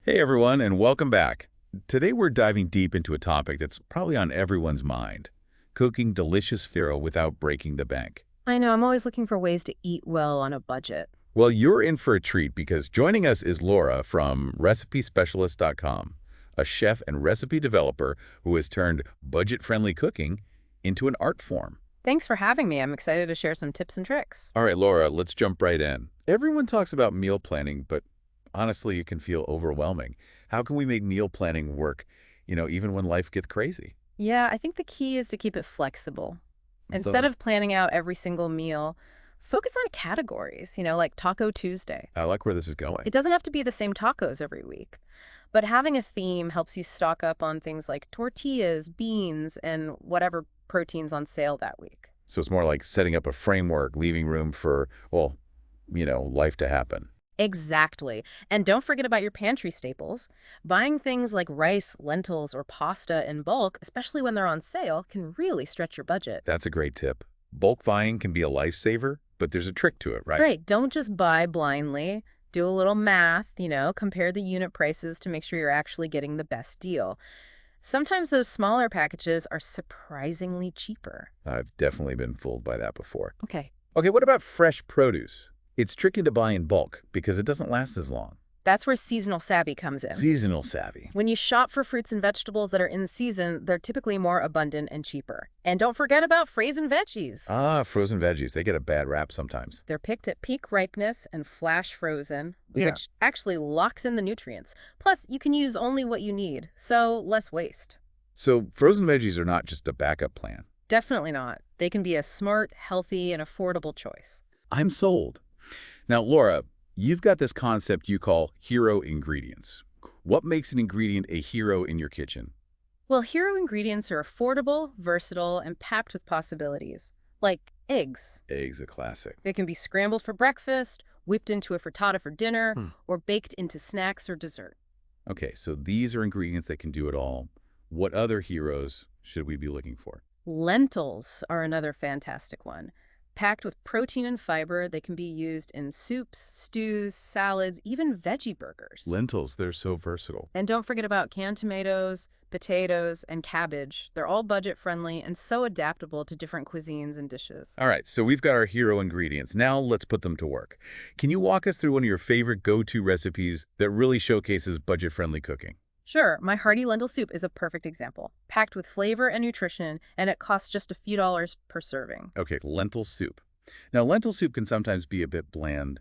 Hey everyone, and welcome back. Today we're diving deep into a topic that's probably on everyone's mind, cooking delicious firo without breaking the bank. I know, I'm always looking for ways to eat well on a budget. Well, you're in for a treat because joining us is Laura from RecipeSpecialist.com, a chef and recipe developer who has turned budget-friendly cooking into an art form. Thanks for having me. I'm excited to share some tips and tricks. All right, Laura, let's jump right in. Everyone talks about meal planning, but honestly, it can feel overwhelming. How can we make meal planning work, even when life gets crazy? Yeah, I think the key is to keep it flexible. Instead So of planning out every single meal, focus on categories, like Taco Tuesday. I like where this is going. It doesn't have to be the same tacos every week, but having a theme helps you stock up on things like tortillas, beans, and whatever proteins on sale that week. So it's more like setting up a framework, leaving room for, well, life to happen. Exactly. And don't forget about your pantry staples. Buying things like rice, lentils, or pasta in bulk, especially when they're on sale, can really stretch your budget. That's a great tip. Bulk buying can be a lifesaver, but there's a trick to it, right? Great. Don't just buy blindly. Do a little math, compare the unit prices to make sure you're actually getting the best deal. Sometimes those smaller packages are surprisingly cheaper. I've definitely been fooled by that before. Okay. Okay, what about fresh produce? It's tricky to buy in bulk because it doesn't last as long. That's where seasonal savvy comes in. Seasonal savvy. When you shop for fruits and vegetables that are in season, they're typically more abundant and cheaper. And don't forget about frozen veggies. Ah, frozen veggies. They get a bad rap sometimes. They're picked at peak ripeness and flash frozen, Yeah. which actually locks in the nutrients. Plus, you can use only what you need, so less waste. So frozen veggies are not just a backup plan. Definitely not. They can be a smart, healthy, and affordable choice. I'm sold. Now, Laura, you've got this concept you call hero ingredients. What makes an ingredient a hero in your kitchen? Well, hero ingredients are affordable, versatile, and packed with possibilities. Like eggs. Eggs, a classic. They can be scrambled for breakfast, whipped into a frittata for dinner, Hmm. or baked into snacks or dessert. Okay, so these are ingredients that can do it all. What other heroes should we be looking for? Lentils are another fantastic one. Packed with protein and fiber, they can be used in soups, stews, salads, even veggie burgers. Lentils, they're so versatile. And don't forget about canned tomatoes, potatoes, and cabbage. They're all budget-friendly and so adaptable to different cuisines and dishes. All right, so we've got our hero ingredients. Now let's put them to work. Can you walk us through one of your favorite go-to recipes that really showcases budget-friendly cooking? Sure, my hearty lentil soup is a perfect example. Packed with flavor and nutrition, and it costs just a few dollars per serving. Okay, lentil soup. Now, lentil soup can sometimes be a bit bland.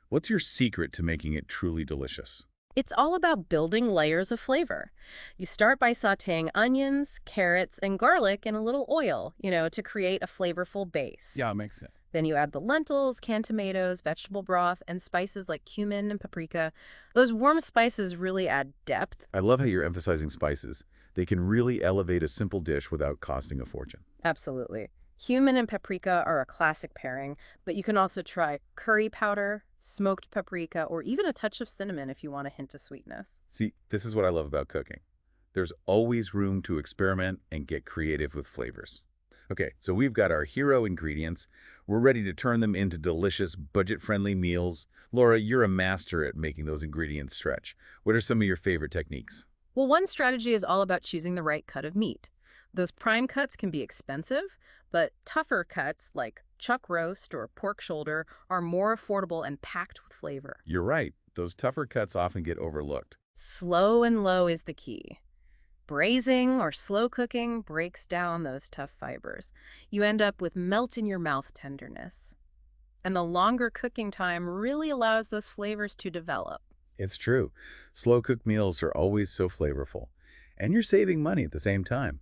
What's your secret to making it truly delicious? It's all about building layers of flavor. You start by sautéing onions, carrots, and garlic in a little oil, to create a flavorful base. Yeah, it makes sense. Then you add the lentils, canned tomatoes, vegetable broth, and spices like cumin and paprika. Those warm spices really add depth. I love how you're emphasizing spices. They can really elevate a simple dish without costing a fortune. Absolutely. Cumin and paprika are a classic pairing, but you can also try curry powder, smoked paprika, or even a touch of cinnamon if you want a hint of sweetness. See, this is what I love about cooking. There's always room to experiment and get creative with flavors. Okay, so we've got our hero ingredients. We're ready to turn them into delicious, budget-friendly meals. Laura, you're a master at making those ingredients stretch. What are some of your favorite techniques? Well, one strategy is all about choosing the right cut of meat. Those prime cuts can be expensive, but tougher cuts like chuck roast or pork shoulder are more affordable and packed with flavor. You're right. Those tougher cuts often get overlooked. Slow and low is the key. Braising or slow cooking breaks down those tough fibers. You end up with melt-in-your-mouth tenderness. And the longer cooking time really allows those flavors to develop. It's true. Slow-cooked meals are always so flavorful. And you're saving money at the same time.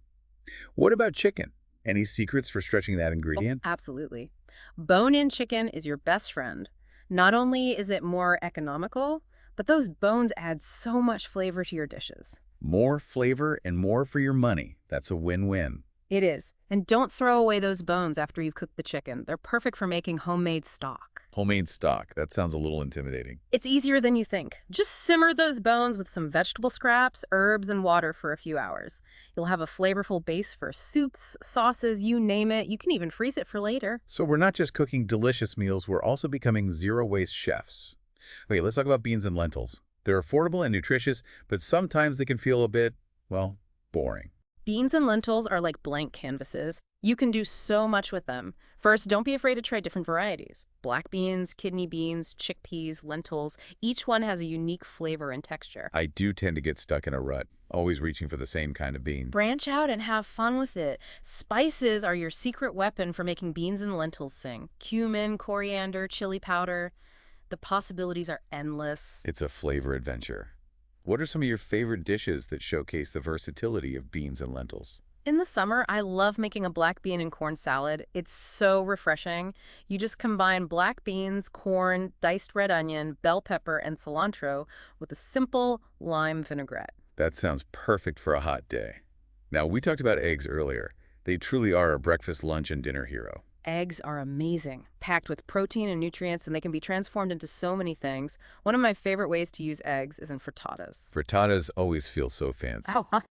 What about chicken? Any secrets for stretching that ingredient? Absolutely. Bone-in chicken is your best friend. Not only is it more economical, but those bones add so much flavor to your dishes. More flavor and more for your money. That's a win-win. It is. And don't throw away those bones after you've cooked the chicken. They're perfect for making homemade stock. Homemade stock. That sounds a little intimidating. It's easier than you think. Just simmer those bones with some vegetable scraps, herbs, and water for a few hours. You'll have a flavorful base for soups, sauces, you name it. You can even freeze it for later. So we're not just cooking delicious meals, we're also becoming zero-waste chefs. Okay, let's talk about beans and lentils. They're affordable and nutritious, but sometimes they can feel a bit, well, boring. Beans and lentils are like blank canvases. You can do so much with them. First, don't be afraid to try different varieties. Black beans, kidney beans, chickpeas, lentils, each one has a unique flavor and texture. I do tend to get stuck in a rut, always reaching for the same kind of beans. Branch out and have fun with it. Spices are your secret weapon for making beans and lentils sing. Cumin, coriander, chili powder. The possibilities are endless. It's a flavor adventure. What are some of your favorite dishes that showcase the versatility of beans and lentils? In the summer, I love making a black bean and corn salad. It's so refreshing. You just combine black beans, corn, diced red onion, bell pepper, and cilantro with a simple lime vinaigrette. That sounds perfect for a hot day. Now, we talked about eggs earlier. They truly are a breakfast, lunch, and dinner hero. Eggs are amazing, packed with protein and nutrients, and they can be transformed into so many things. One of my favorite ways to use eggs is in frittatas. Frittatas always feel so fancy.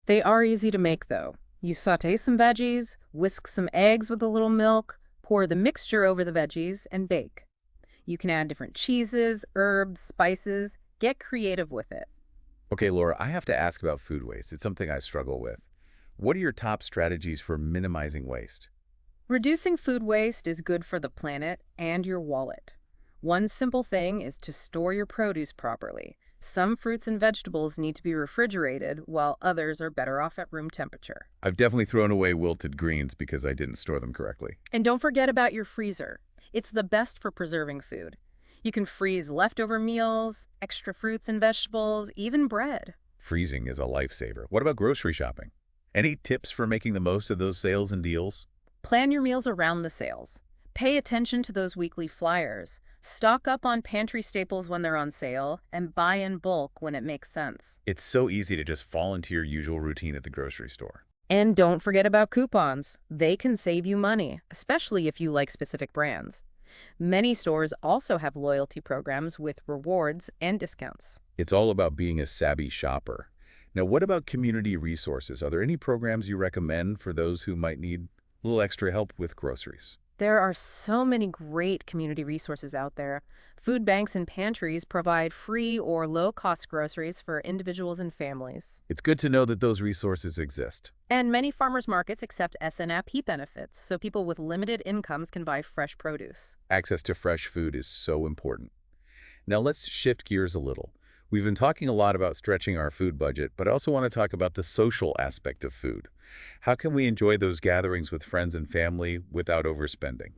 They are easy to make, though. You saute some veggies, whisk some eggs with a little milk, pour the mixture over the veggies, and bake. You can add different cheeses, herbs, spices. Get creative with it. Okay, Laura, I have to ask about food waste. It's something I struggle with. What are your top strategies for minimizing waste? Reducing food waste is good for the planet and your wallet. One simple thing is to store your produce properly. Some fruits and vegetables need to be refrigerated, while others are better off at room temperature. I've definitely thrown away wilted greens because I didn't store them correctly. And don't forget about your freezer. It's the best for preserving food. You can freeze leftover meals, extra fruits and vegetables, even bread. Freezing is a lifesaver. What about grocery shopping? Any tips for making the most of those sales and deals? Plan your meals around the sales. Pay attention to those weekly flyers. Stock up on pantry staples when they're on sale, and buy in bulk when it makes sense. It's so easy to just fall into your usual routine at the grocery store. And don't forget about coupons. They can save you money, especially if you like specific brands. Many stores also have loyalty programs with rewards and discounts. It's all about being a savvy shopper. Now, what about community resources? Are there any programs you recommend for those who might need a little extra help with groceries? There are so many great community resources out there. Food banks and pantries provide free or low-cost groceries for individuals and families. It's good to know that those resources exist. And many farmers markets accept SNAP benefits, so people with limited incomes can buy fresh produce. Access to fresh food is so important. Now let's shift gears a little. We've been talking a lot about stretching our food budget, but I also want to talk about the social aspect of food. How can we enjoy those gatherings with friends and family without overspending?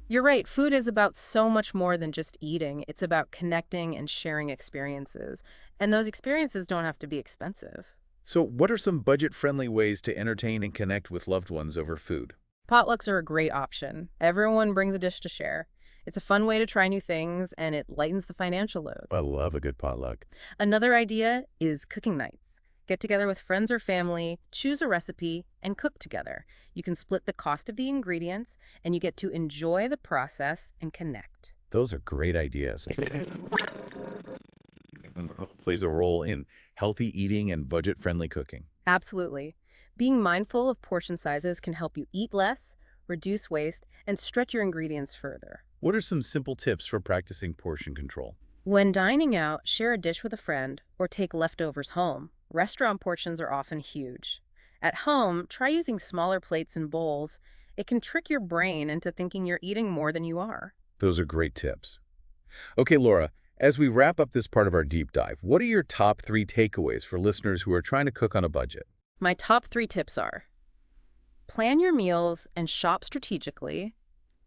You're right, food is about so much more than just eating. It's about connecting and sharing experiences. And those experiences don't have to be expensive. So what are some budget-friendly ways to entertain and connect with loved ones over food? Potlucks are a great option. Everyone brings a dish to share. It's a fun way to try new things, and it lightens the financial load. I love a good potluck. Another idea is cooking nights. Get together with friends or family, choose a recipe, and cook together. You can split the cost of the ingredients, and you get to enjoy the process and connect. Those are great ideas. Plays a role in healthy eating and budget-friendly cooking. Absolutely. Being mindful of portion sizes can help you eat less, reduce waste, and stretch your ingredients further. What are some simple tips for practicing portion control? When dining out, share a dish with a friend or take leftovers home. Restaurant portions are often huge. At home, try using smaller plates and bowls. It can trick your brain into thinking you're eating more than you are. Those are great tips. Okay, Laura, as we wrap up this part of our deep dive, what are your top 3 takeaways for listeners who are trying to cook on a budget? My top 3 tips are: plan your meals and shop strategically.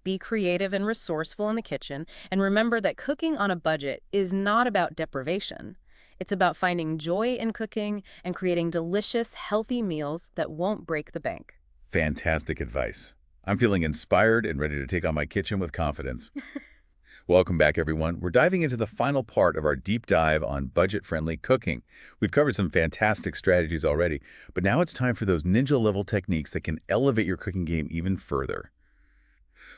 Be creative and resourceful in the kitchen, and remember that cooking on a budget is not about deprivation. It's about finding joy in cooking and creating delicious, healthy meals that won't break the bank. Fantastic advice. I'm feeling inspired and ready to take on my kitchen with confidence. Welcome back, everyone. We're diving into the final part of our deep dive on budget-friendly cooking. We've covered some fantastic strategies already, but now it's time for those ninja-level techniques that can elevate your cooking game even further.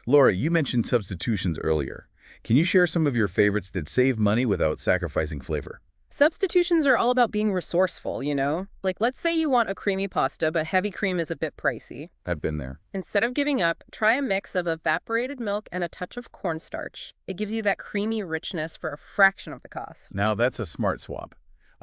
Laura, you mentioned substitutions earlier. Can you share some of your favorites that save money without sacrificing flavor? Substitutions are all about being resourceful, you know? Like, let's say you want a creamy pasta, but heavy cream is a bit pricey. I've been there. Instead of giving up, try a mix of evaporated milk and a touch of cornstarch. It gives you that creamy richness for a fraction of the cost. Now that's a smart swap.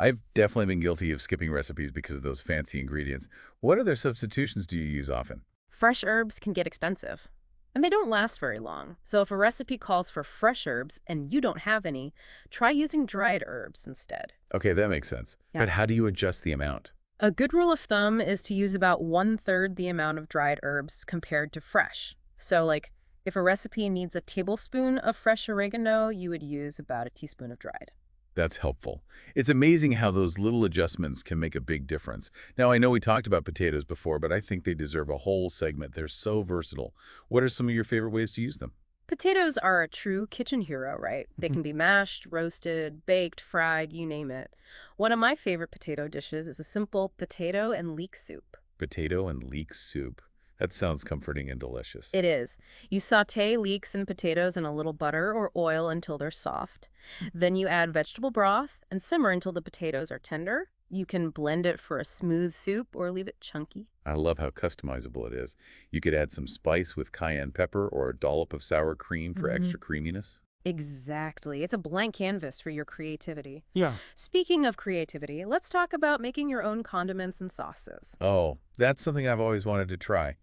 I've definitely been guilty of skipping recipes because of those fancy ingredients. What other substitutions do you use often? Fresh herbs can get expensive, and they don't last very long. So if a recipe calls for fresh herbs and you don't have any, try using dried herbs instead. Okay, that makes sense. Yeah. But how do you adjust the amount? A good rule of thumb is to use about one-third the amount of dried herbs compared to fresh. So, like, if a recipe needs a tablespoon of fresh oregano, you would use about a teaspoon of dried. That's helpful. It's amazing how those little adjustments can make a big difference. Now, I know we talked about potatoes before, but I think they deserve a whole segment. They're so versatile. What are some of your favorite ways to use them? Potatoes are a true kitchen hero, right? They Mhm. can be mashed, roasted, baked, fried, you name it. One of my favorite potato dishes is a simple potato and leek soup. Potato and leek soup. That sounds comforting and delicious. It is. You saute leeks and potatoes in a little butter or oil until they're soft. Then you add vegetable broth and simmer until the potatoes are tender. You can blend it for a smooth soup or leave it chunky. I love how customizable it is. You could add some spice with cayenne pepper or a dollop of sour cream for Mhm. extra creaminess. Exactly. It's a blank canvas for your creativity. Yeah. Speaking of creativity, let's talk about making your own condiments and sauces. Oh, that's something I've always wanted to try,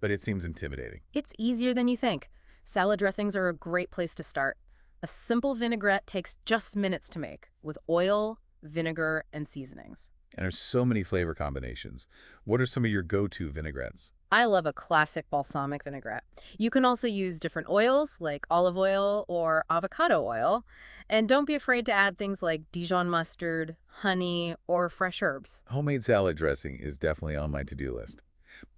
but it seems intimidating. It's easier than you think. Salad dressings are a great place to start. A simple vinaigrette takes just minutes to make with oil, vinegar, and seasonings. And there's so many flavor combinations. What are some of your go-to vinaigrettes? I love a classic balsamic vinaigrette. You can also use different oils like olive oil or avocado oil. And don't be afraid to add things like Dijon mustard, honey, or fresh herbs. Homemade salad dressing is definitely on my to-do list.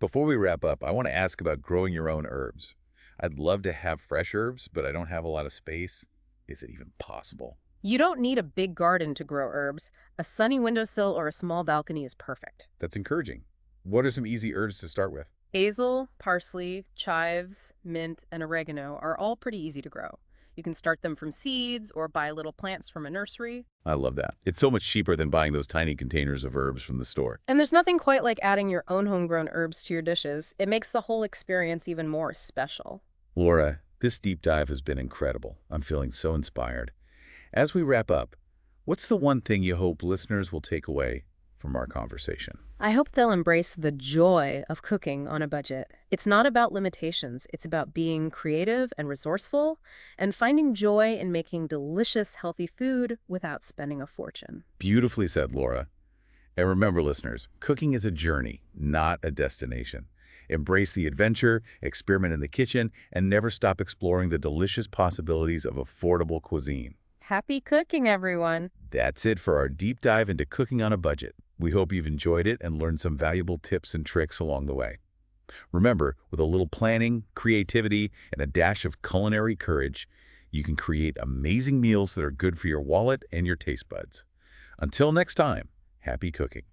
Before we wrap up, I want to ask about growing your own herbs. I'd love to have fresh herbs, but I don't have a lot of space. Is it even possible? You don't need a big garden to grow herbs. A sunny windowsill or a small balcony is perfect. That's encouraging. What are some easy herbs to start with? Basil, parsley, chives, mint, and oregano are all pretty easy to grow. You can start them from seeds or buy little plants from a nursery. I love that. It's so much cheaper than buying those tiny containers of herbs from the store. And there's nothing quite like adding your own homegrown herbs to your dishes. It makes the whole experience even more special. Laura, this deep dive has been incredible. I'm feeling so inspired. As we wrap up, what's the one thing you hope listeners will take away from our conversation? I hope they'll embrace the joy of cooking on a budget. It's not about limitations. It's about being creative and resourceful and finding joy in making delicious, healthy food without spending a fortune. Beautifully said, Laura. And remember, listeners, cooking is a journey, not a destination. Embrace the adventure, experiment in the kitchen, and never stop exploring the delicious possibilities of affordable cuisine. Happy cooking, everyone! That's it for our deep dive into cooking on a budget. We hope you've enjoyed it and learned some valuable tips and tricks along the way. Remember, with a little planning, creativity, and a dash of culinary courage, you can create amazing meals that are good for your wallet and your taste buds. Until next time, happy cooking.